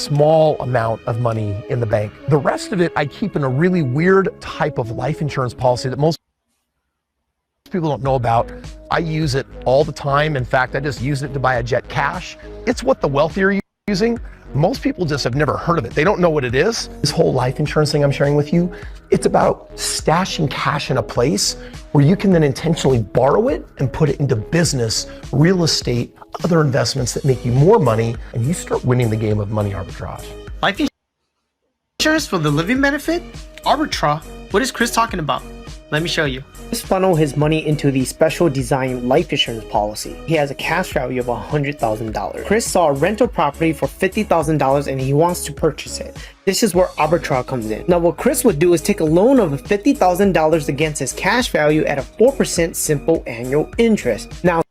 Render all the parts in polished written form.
small amount of money in the bank. The rest of it, I keep in a really weird type of life insurance policy that most people don't know about. I use it all the time. In fact, I just use it to buy a jet cash. It's what the wealthy are using. Most people just have never heard of it. They don't know what it is. This whole life insurance thing I'm sharing with you, it's about stashing cash in a place where you can then intentionally borrow it and put it into business, real estate, other investments that make you more money, and you start winning the game of money arbitrage. Life insurance for the living benefit? Arbitrage? What is Chris talking about? Let me show you. Chris funnel his money into the special design life insurance policy. He has a cash value of $100,000. Chris saw a rental property for $50,000 and he wants to purchase it. This is where arbitrage comes in. Now what Chris would do is take a loan of $50,000 against his cash value at a 4% simple annual interest. Now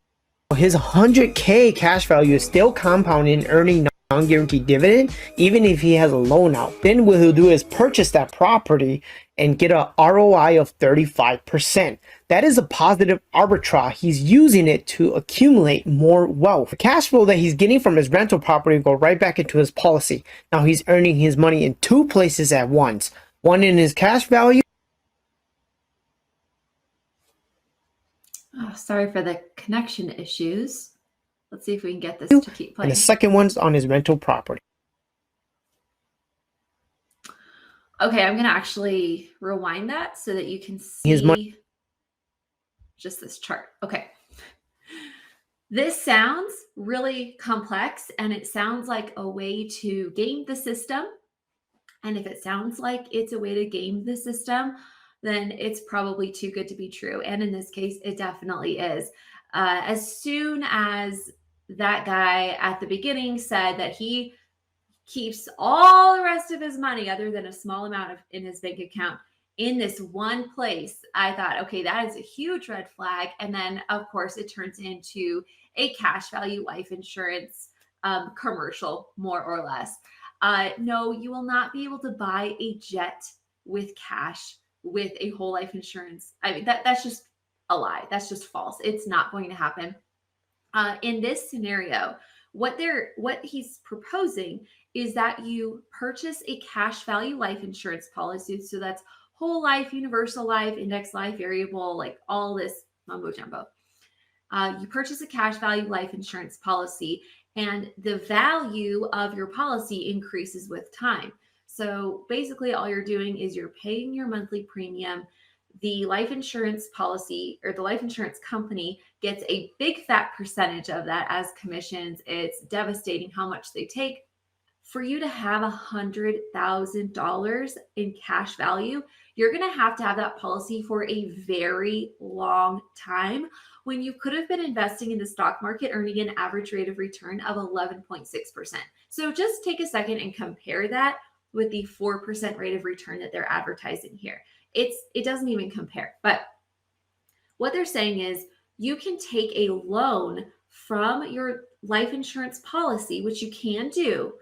his $100K cash value is still compounding and earning non-guaranteed dividend even if he has a loan out. Then what he'll do is purchase that property and get a ROI of 35%. That is a positive arbitrage. He's using it to accumulate more wealth. The cash flow that he's getting from his rental property will go right back into his policy. Now he's earning his money in two places at once. One in his cash value. Oh, sorry for the connection issues. Let's see if we can get this to keep playing. And the second one's on his rental property. Okay, I'm going to actually rewind that so that you can see just this chart. Okay. This sounds really complex and it sounds like a way to game the system. And if it sounds like it's a way to game the system, then it's probably too good to be true. And in this case, it definitely is. As soon as that guy at the beginning said that he keeps all the rest of his money other than a small amount in his bank account in this one place, I thought, okay, that is a huge red flag. And then of course it turns into a cash value life insurance commercial, more or less. No, you will not be able to buy a jet with cash with a whole life insurance. I mean, that's just a lie. That's just false. It's not going to happen. In this scenario, what he's proposing is that you purchase a cash value life insurance policy. So that's whole life, universal life, index life, variable, like all this mumbo jumbo. You purchase a cash value life insurance policy and the value of your policy increases with time. So basically all you're doing is you're paying your monthly premium. The life insurance policy or the life insurance company gets a big fat percentage of that as commissions. It's devastating how much they take. For you to have $100,000 in cash value, you're going to have that policy for a very long time when you could have been investing in the stock market earning an average rate of return of 11.6%. So just take a second and compare that with the 4% rate of return that they're advertising here. It doesn't even compare. But what they're saying is you can take a loan from your life insurance policy, which you can do,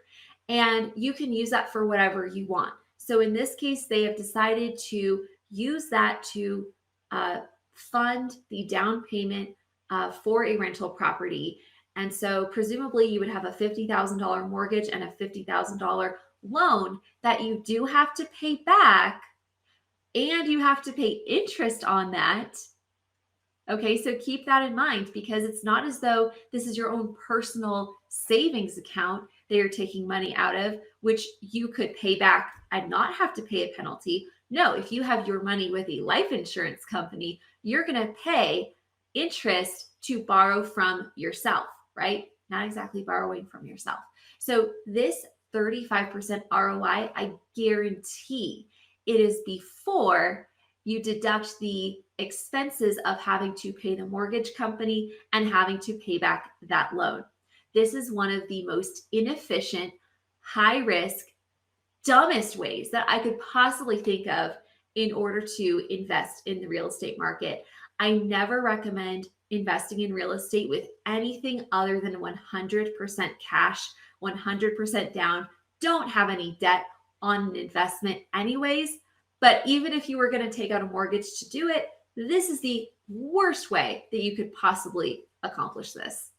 and you can use that for whatever you want. So in this case, they have decided to use that to fund the down payment for a rental property. And so presumably you would have a $50,000 mortgage and a $50,000 loan that you do have to pay back, and you have to pay interest on that. Okay, so keep that in mind because it's not as though this is your own personal savings account that you're taking money out of, which you could pay back and not have to pay a penalty. No, if you have your money with a life insurance company, you're going to pay interest to borrow from yourself, right? Not exactly borrowing from yourself. So this 35% ROI, I guarantee it is before you deduct the expenses of having to pay the mortgage company and having to pay back that loan. This is one of the most inefficient, high risk, dumbest ways that I could possibly think of in order to invest in the real estate market. I never recommend investing in real estate with anything other than 100% cash, 100% down. Don't have any debt on an investment anyways. But even if you were going to take out a mortgage to do it, this is the worst way that you could possibly accomplish this.